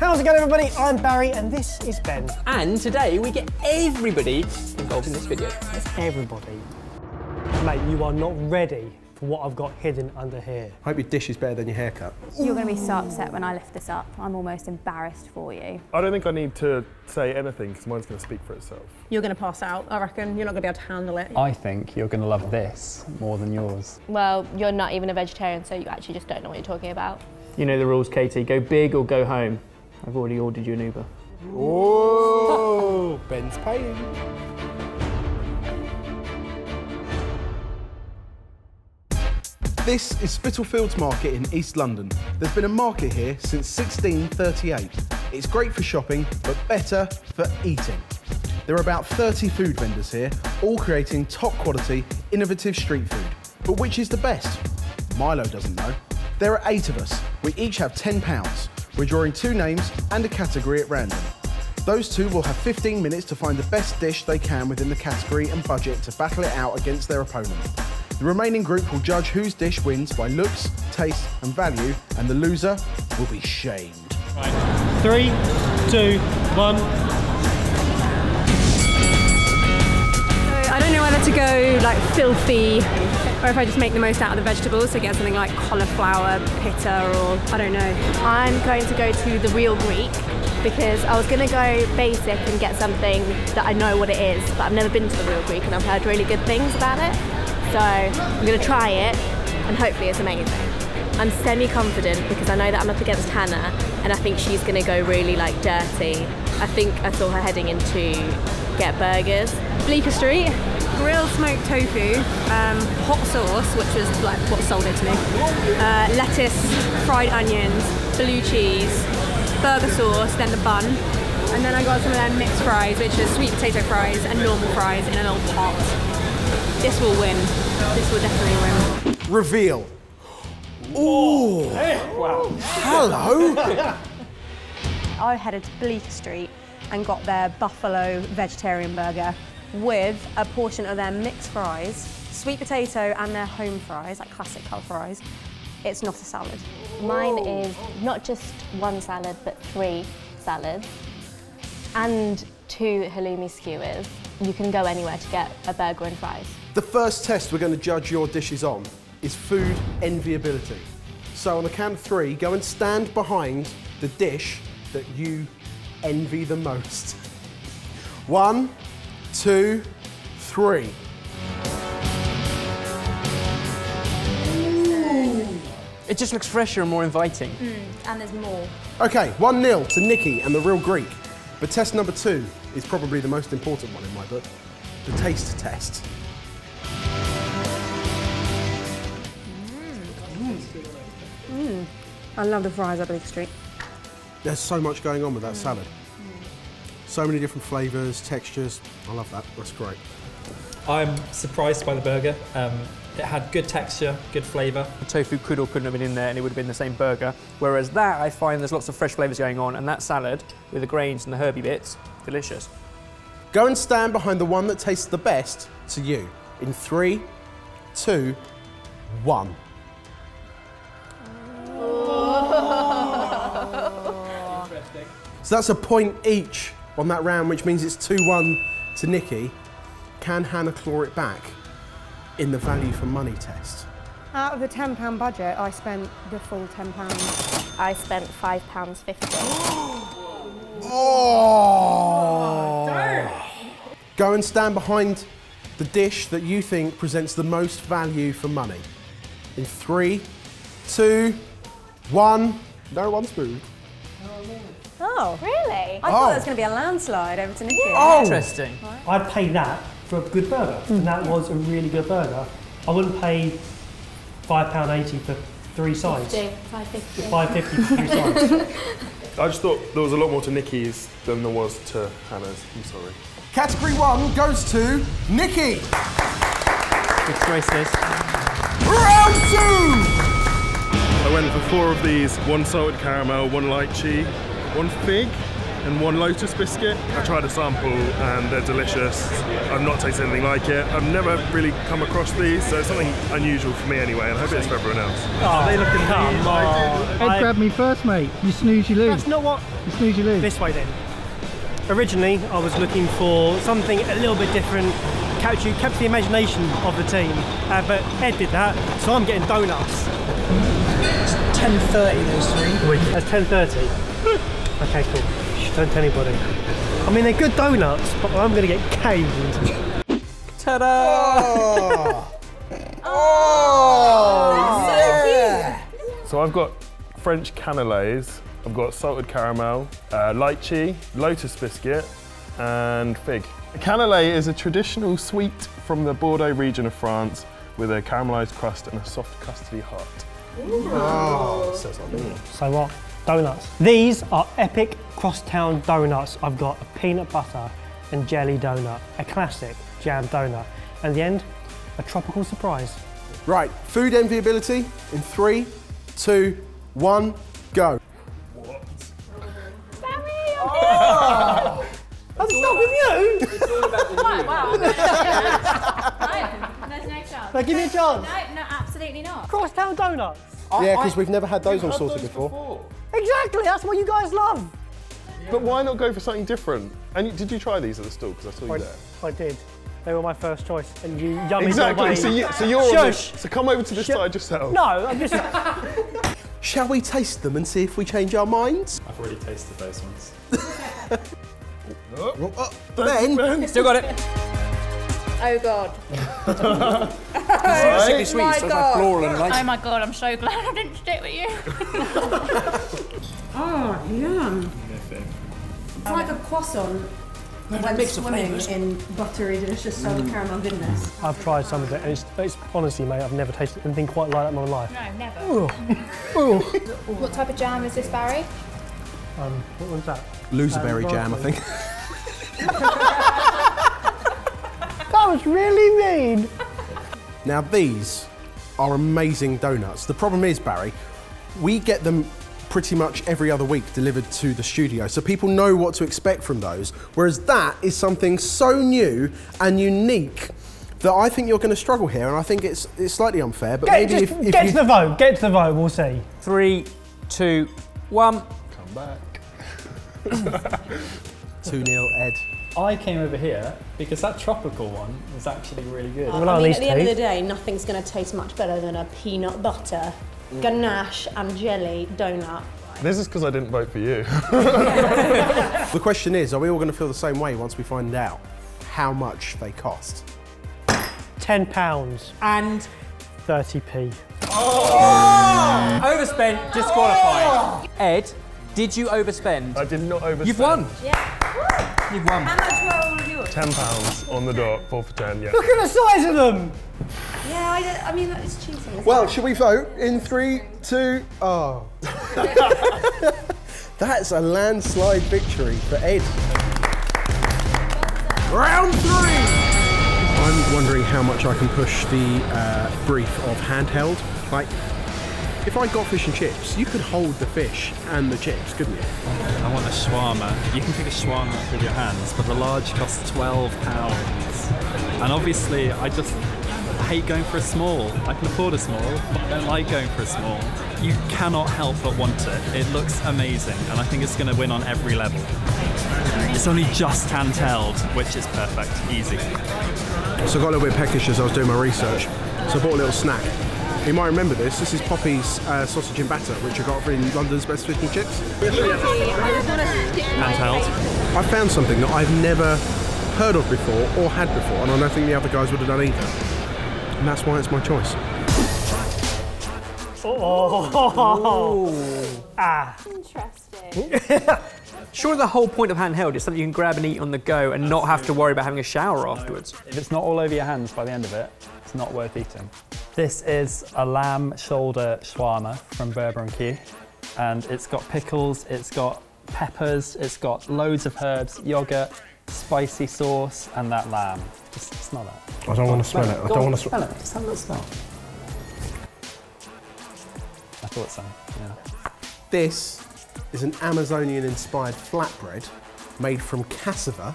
How's it going, everybody? I'm Barry and this is Ben. And today we get everybody involved in this video. That's everybody. Mate, you are not ready for what I've got hidden under here. I hope your dish is better than your haircut. You're going to be so upset when I lift this up. I'm almost embarrassed for you. I don't think I need to say anything because mine's going to speak for itself. You're going to pass out, I reckon. You're not going to be able to handle it. I think you're going to love this more than yours. Well, you're not even a vegetarian, so you actually just don't know what you're talking about. You know the rules, Katie. Go big or go home. I've already ordered you an Uber. Oh, Ben's paying. This is Spitalfields Market in East London. There's been a market here since 1638. It's great for shopping, but better for eating. There are about 30 food vendors here, all creating top quality, innovative street food. But which is the best? Milo doesn't know. There are 8 of us. We each have £10. We're drawing 2 names and a category at random. Those 2 will have 15 minutes to find the best dish they can within the category and budget to battle it out against their opponent. The remaining group will judge whose dish wins by looks, taste and value, and the loser will be shamed. Right. 3, 2, 1. I don't know whether to go like filthy or if I just make the most out of the vegetables, so get something like cauliflower, pitta, or I don't know. I'm going to go to the real Greek because I was going to go basic and get something that I know what it is, but I've never been to the real Greek and I've heard really good things about it. So I'm going to try it and hopefully it's amazing. I'm semi-confident because I know that I'm up against Hannah and I think she's going to go really like dirty. I think I saw her heading into get burgers. Bleecker Street, grilled smoked tofu, hot sauce, which was like what sold it to me, lettuce, fried onions, blue cheese, burger sauce, then the bun, and then I got some of their mixed fries, which is sweet potato fries and normal fries in a little pot. This will win. This will definitely win. Reveal. Ooh. Wow. Hello. I headed to Bleecker Street and got their buffalo vegetarian burger with a portion of their mixed fries, sweet potato and their home fries, like classic colour fries. It's not a salad. Mine is not just 1 salad, but 3 salads and 2 halloumi skewers. You can go anywhere to get a burger and fries. The first test we're going to judge your dishes on is food enviability. So on the count of 3, go and stand behind the dish that you envy the most. 1, 2, 3. It just looks fresher and more inviting. And there's more. Okay, 1-0 to Nikki and the Real Greek. But test number 2 is probably the most important one in my book, the taste test. I love the fries at Bleecker Street. There's so much going on with that salad. So many different flavours, textures. I love that, that's great. I'm surprised by the burger. It had good texture, good flavour. The tofu could or couldn't have been in there and it would have been the same burger. Whereas that, I find there's lots of fresh flavours going on, and that salad with the grains and the herby bits, delicious. Go and stand behind the one that tastes the best to you. In 3, 2, 1. So that's a point each on that round, which means it's 2-1 to Nikki. Can Hannah claw it back in the value for money test? Out of the £10 budget, I spent the full £10. I spent £5.50. Oh! Go and stand behind the dish that you think presents the most value for money. In 3, 2, 1. No one's moved. Oh, Really? I thought it was going to be a landslide over to Nikki. Oh! Interesting. I'd pay that for a good burger, and that was a really good burger. I wouldn't pay £5.80 for 3 sides. $5.50. £5.50 for 3 sides. I just thought there was a lot more to Nikki's than there was to Hannah's. I'm sorry. Category 1 goes to Nikki. Good choices. Round 2! I went for 4 of these, 1 salted caramel, 1 lychee, 1 fig, and 1 lotus biscuit. I tried a sample and they're delicious. I've not tasted anything like it. I've never really come across these, so it's something unusual for me anyway, and I hope it's for everyone else. Oh, they look Ed grabbed me first, mate. You snooze, you lose. That's not what... You snooze, you lose. This way then. Originally, I was looking for something a little bit different, capture the imagination of the team, but Ed did that, so I'm getting donuts. 10:30 those 3. That's 10:30. Okay, cool. Shh, don't tell anybody. I mean, they're good donuts, but I'm going to get caved. Ta-da! So I've got French cannelés, I've got salted caramel, lychee, lotus biscuit, and fig. A cannelé is a traditional sweet from the Bordeaux region of France with a caramelised crust and a soft custardy heart. So what? Donuts. These are epic crosstown donuts. I've got a peanut butter and jelly donut, a classic jam donut, and at the end, a tropical surprise. Right, food enviability in 3, 2, 1, go. How's it start with you? It's all about the news. Wow. No, there's no chance. Now give me a chance. No, absolutely not. Crosstown donuts. Yeah, because we've never had those on Sorted before. Exactly, that's what you guys love. But why not go for something different? And did you try these at the stall? Because I saw you there. I did. They were my first choice, and you yummy Exactly. So you're on this. So come over to this side yourself. No, I'm just. Shall we taste them and see if we change our minds? I've already tasted those ones. Ben. Still got it. Oh God. Sickly sweet, so it's like floral and light. Oh my God, I'm so glad I didn't stick with you. Oh, yeah. It's like a croissant when swimming in buttery, delicious salted caramel goodness. I've tried some of it, and it's honestly, mate, I've never tasted anything quite like that in my life. No, never. Oh. What type of jam is this, Barry? What was that? Loserberry jam, I think. That was really mean. Now these are amazing donuts. The problem is, Barry, we get them pretty much every other week delivered to the studio, so people know what to expect from those, whereas that is something so new and unique that I think you're going to struggle here, and I think it's slightly unfair, but maybe if get to the vote, get to the vote, we'll see. 3, 2, 1. Come back. 2-0, Ed. I came over here because that tropical one was actually really good. Well, I mean, at the end of the day, nothing's going to taste much better than a peanut butter, ganache and jelly donut. This is because I didn't vote for you. The question is, are we all going to feel the same way once we find out how much they cost? £10 And 30p. Oh! Overspent, disqualified. Ed, did you overspend? I did not overspend. You've won. Yeah. You've won. How much were all of yours? £10 on the dot, 4 for 10, yeah. Look at the size of them. Yeah, I mean, that is cheating. Well, should we vote in 3, 2, oh. That's a landslide victory for Ed. Round 3! I'm wondering how much I can push the brief of handheld. Like, if I got fish and chips, you could hold the fish and the chips, couldn't you? I want a shawarma. You can pick a shawarma up with your hands, but the large costs £12. And obviously, I hate going for a small. I can afford a small, but I don't like going for a small. You cannot help but want it. It looks amazing, and I think it's going to win on every level. It's only just handheld, which is perfect, easy. So I got a little bit peckish as I was doing my research, so I bought a little snack. You might remember this. This is Poppy's sausage and batter, which I got in London's best fish and chips. Handheld. I found something that I've never heard of before or had before, and I don't think the other guys would have done either. And that's why it's my choice. Oh. Ah. Interesting. Sure, the whole point of handheld is something you can grab and eat on the go and not have to worry about having a shower afterwards. If it's not all over your hands by the end of it, it's not worth eating. This is a lamb shoulder shawarma from Barranquilla, and it's got pickles, it's got peppers, it's got loads of herbs, yogurt, spicy sauce, and that lamb. Just smell that. I don't want to smell it. I don't want to smell it. Just have a little smell. I thought so, yeah. This is an Amazonian-inspired flatbread made from cassava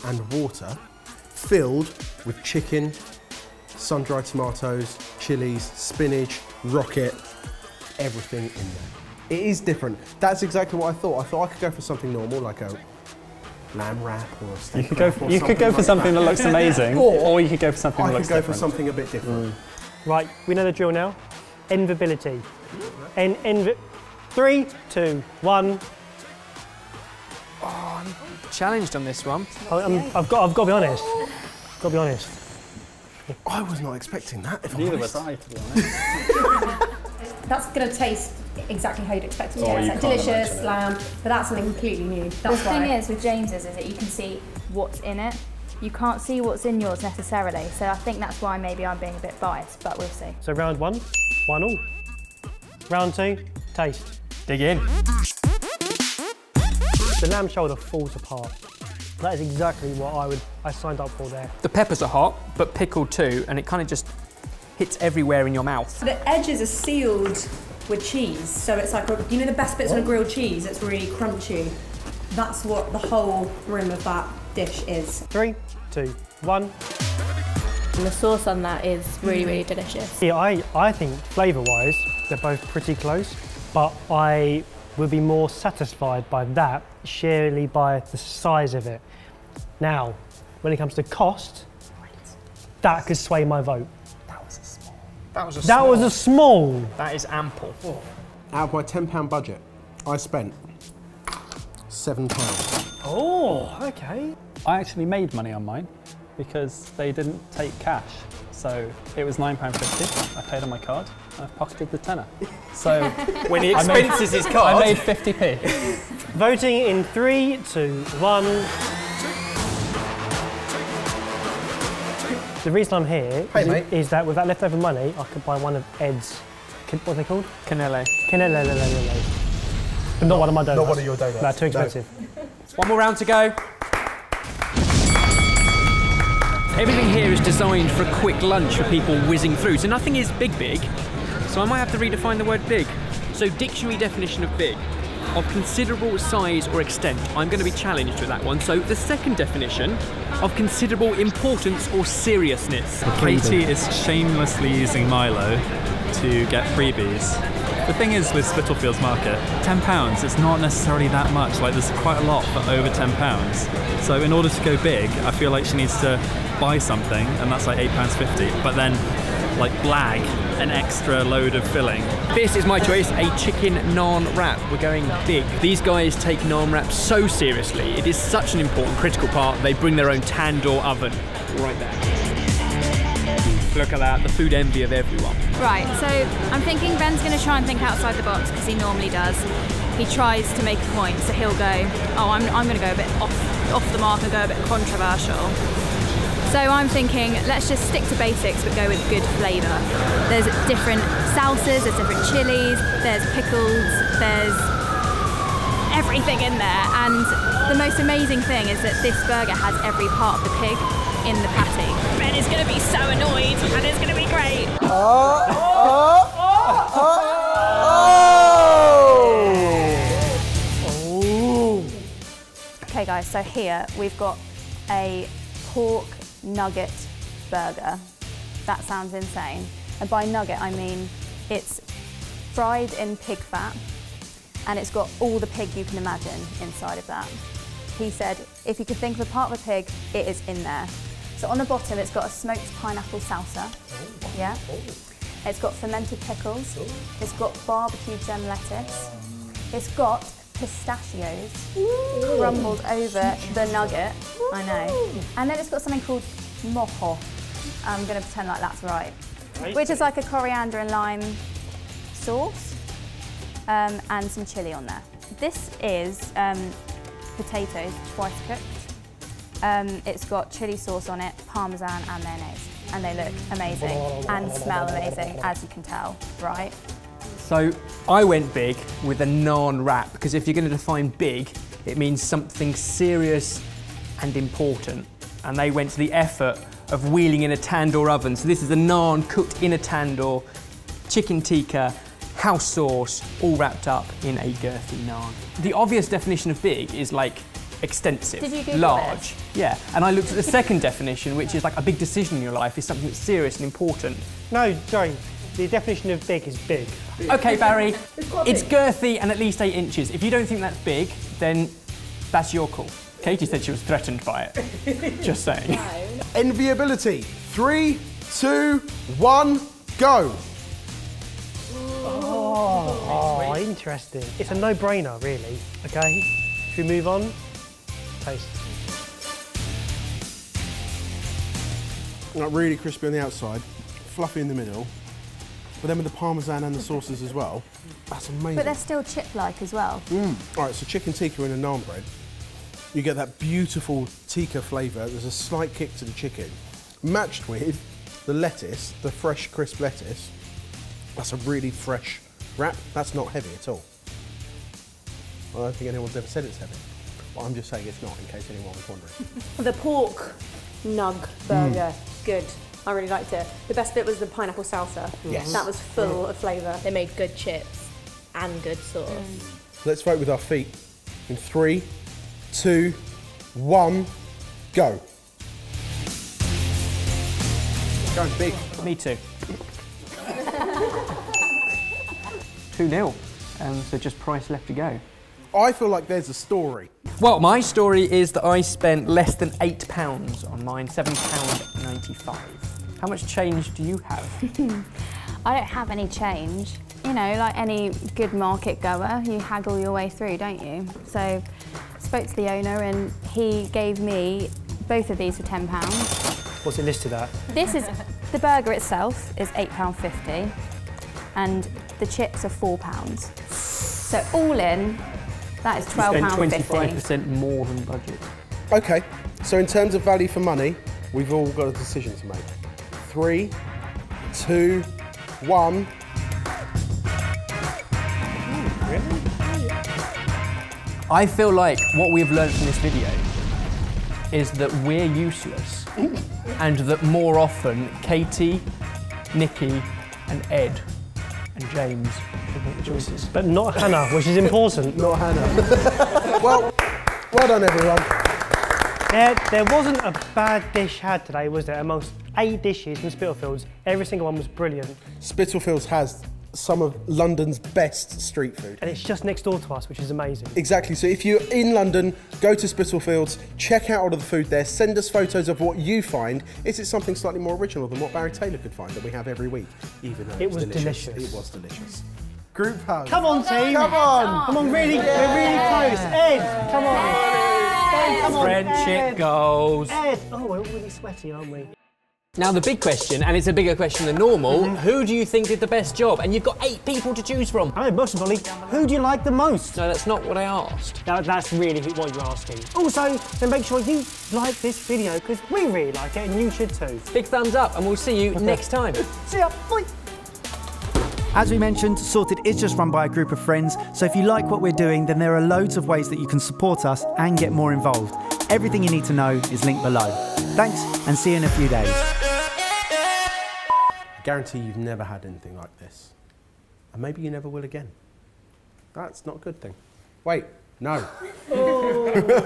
and water, filled with chicken, sun-dried tomatoes, chilies, spinach, rocket, everything in there. It is different. That's exactly what I thought. I thought I could go for something normal, like a lamb wrap or a steak wrap. You could go for something that looks amazing, or you could go for something that looks different. I could go for something a bit different. Right, we know the drill now. Envability. 3, 2, 1. Oh, I'm challenged on this one. I've got to be honest. Got to be honest. I was not expecting that, if I'm Neither honest. was I, to be honest. That's going to taste exactly how you'd expect it to. Oh, It's you like can't delicious imagine it. lamb, but that's something completely new. The That's thing why. is with James's is that you can see what's in it. You can't see what's in yours necessarily, so I think that's why maybe I'm being a bit biased, but we'll see. So round 1, 1-1. Round 2, taste. Dig in. The lamb shoulder falls apart. That is exactly what I signed up for there. The peppers are hot, but pickled too, and it kind of just hits everywhere in your mouth. The edges are sealed with cheese, so it's like, you know the best bits on a grilled cheese? It's really crunchy. That's what the whole rim of that dish is. 3, 2, 1. And the sauce on that is really, really delicious. Yeah, I think flavour-wise, they're both pretty close, but I would be more satisfied by that, sheerly by the size of it. Now, when it comes to cost, that could sway my vote. That was a small. That was a That small. was a small. That is ample. Out of my £10 budget, I spent £7. Oh, okay. I actually made money on mine because they didn't take cash. So it was £9.50. I paid on my card. I've pocketed the tenner. So when he expenses his card, I made 50p. Voting in 3, 2, 1. The reason I'm here is that with that leftover money, I could buy one of Ed's, what are they called? Canelle. Canelle. But not one of my donuts. Not one of your donuts. No, too expensive. One more round to go. Everything here is designed for a quick lunch for people whizzing through, so nothing is big. So I might have to redefine the word big. So dictionary definition of big, of considerable size or extent. I'm going to be challenged with that one. So the second definition, of considerable importance or seriousness. Katie is shamelessly using Milo to get freebies. The thing is with Spitalfields Market, £10 is not necessarily that much. Like there's quite a lot for over £10. So in order to go big, I feel like she needs to buy something, and that's like £8.50. But then, like blag an extra load of filling. This is my choice, a chicken naan wrap. We're going big. These guys take naan wraps so seriously. It is such an important, critical part. They bring their own tandoor oven right there. Look at that, the food envy of everyone. Right, so I'm thinking Ben's going to try and think outside the box because he normally does. He tries to make a point, so he'll go, oh, I'm going to go a bit off the mark and go a bit controversial. So I'm thinking, let's just stick to basics but go with good flavour. There's different salsas, there's different chilies, there's pickles, there's everything in there. And the most amazing thing is that this burger has every part of the pig in the patty. Ben is going to be so annoyed and it's going to be great. Okay guys, so here we've got a pork nugget burger. That sounds insane. And by nugget I mean it's fried in pig fat and it's got all the pig you can imagine inside of that. He said if you could think of a part of a pig, it is in there. So on the bottom it's got a smoked pineapple salsa. Yeah. It's got fermented pickles. It's got barbecue gem lettuce. It's got pistachios crumbled over the nugget. I know. And then it's got something called mojo. I'm going to pretend like that's right. Which is like a coriander and lime sauce and some chilli on there. This is potatoes twice cooked. It's got chilli sauce on it, parmesan and mayonnaise. And they look amazing and smell amazing, as you can tell, right? So I went big with a naan wrap because if you're going to define big, it means something serious and important. And they went to the effort of wheeling in a tandoor oven. So this is a naan cooked in a tandoor, chicken tikka, house sauce, all wrapped up in a girthy naan. The obvious definition of big is like extensive, Did you Google large. this? Yeah, and I looked at the second definition, which is like a big decision in your life is something that's serious and important. No, sorry. The definition of big is big. Okay, Barry, it's girthy and at least 8 inches. If you don't think that's big, then that's your call. Katie said she was threatened by it. Just saying. Enviability. 3, 2, 1, go. Oh, interesting. It's a no-brainer, really. Okay, should we move on? Taste. Like really crispy on the outside, fluffy in the middle, but then with the parmesan and the sauces as well, that's amazing. But they're still chip-like as well. All right, so chicken tikka in a naan bread. You get that beautiful tikka flavour. There's a slight kick to the chicken, matched with the lettuce, the fresh, crisp lettuce. That's a really fresh wrap. That's not heavy at all. I don't think anyone's ever said it's heavy, but I'm just saying it's not, in case anyone was wondering. The pork nug burger, good. I really liked it. The best bit was the pineapple salsa. Yes. That was full of flavour. They made good chips and good sauce. Let's vote with our feet. In 3, 2, 1, go. Going big. Me too. 2-0, so just price left to go. I feel like there's a story. Well, my story is that I spent less than £8 on mine, £7.95. How much change do you have? I don't have any change. You know, like any good market goer, you haggle your way through, don't you? So, spoke to the owner and he gave me both of these for £10. What's it listed at? This is, the burger itself is £8.50 and the chips are £4. So all in, that is £12.50. 25% more than budget. Okay, so in terms of value for money, we've all got a decision to make. 3, 2, 1. I feel like what we've learned from this video is that we're useless and that more often Katie, Nikki and Ed and James should make the choices. But not Hannah, which is important. Not Hannah. Well done everyone. There wasn't a bad dish had today, was there? Amongst 8 dishes from Spitalfields, every single one was brilliant. Spitalfields has some of London's best street food. And it's just next door to us, which is amazing. Exactly, so if you're in London, go to Spitalfields, check out all of the food there, send us photos of what you find. Is it something slightly more original than what Barry Taylor could find that we have every week? Even though it was delicious. It was delicious. Group hug. Come on, team. Come on. Come on, we're really close. Ed, come on. Ed, come on. Friendship goals. Ed. Oh, we're all really sweaty, aren't we? Now the big question, and it's a bigger question than normal, who do you think did the best job? And you've got 8 people to choose from. I know, most importantly, who do you like the most? No, that's not what I asked. That's really what you're asking. Also, then make sure you like this video, because we really like it, and you should too. Big thumbs up, and we'll see you next time. See ya, bye. As we mentioned, Sorted is just run by a group of friends, so if you like what we're doing, then there are loads of ways that you can support us and get more involved. Everything you need to know is linked below. Thanks, and see you in a few days. I guarantee you've never had anything like this. And maybe you never will again. That's not a good thing. Wait, no.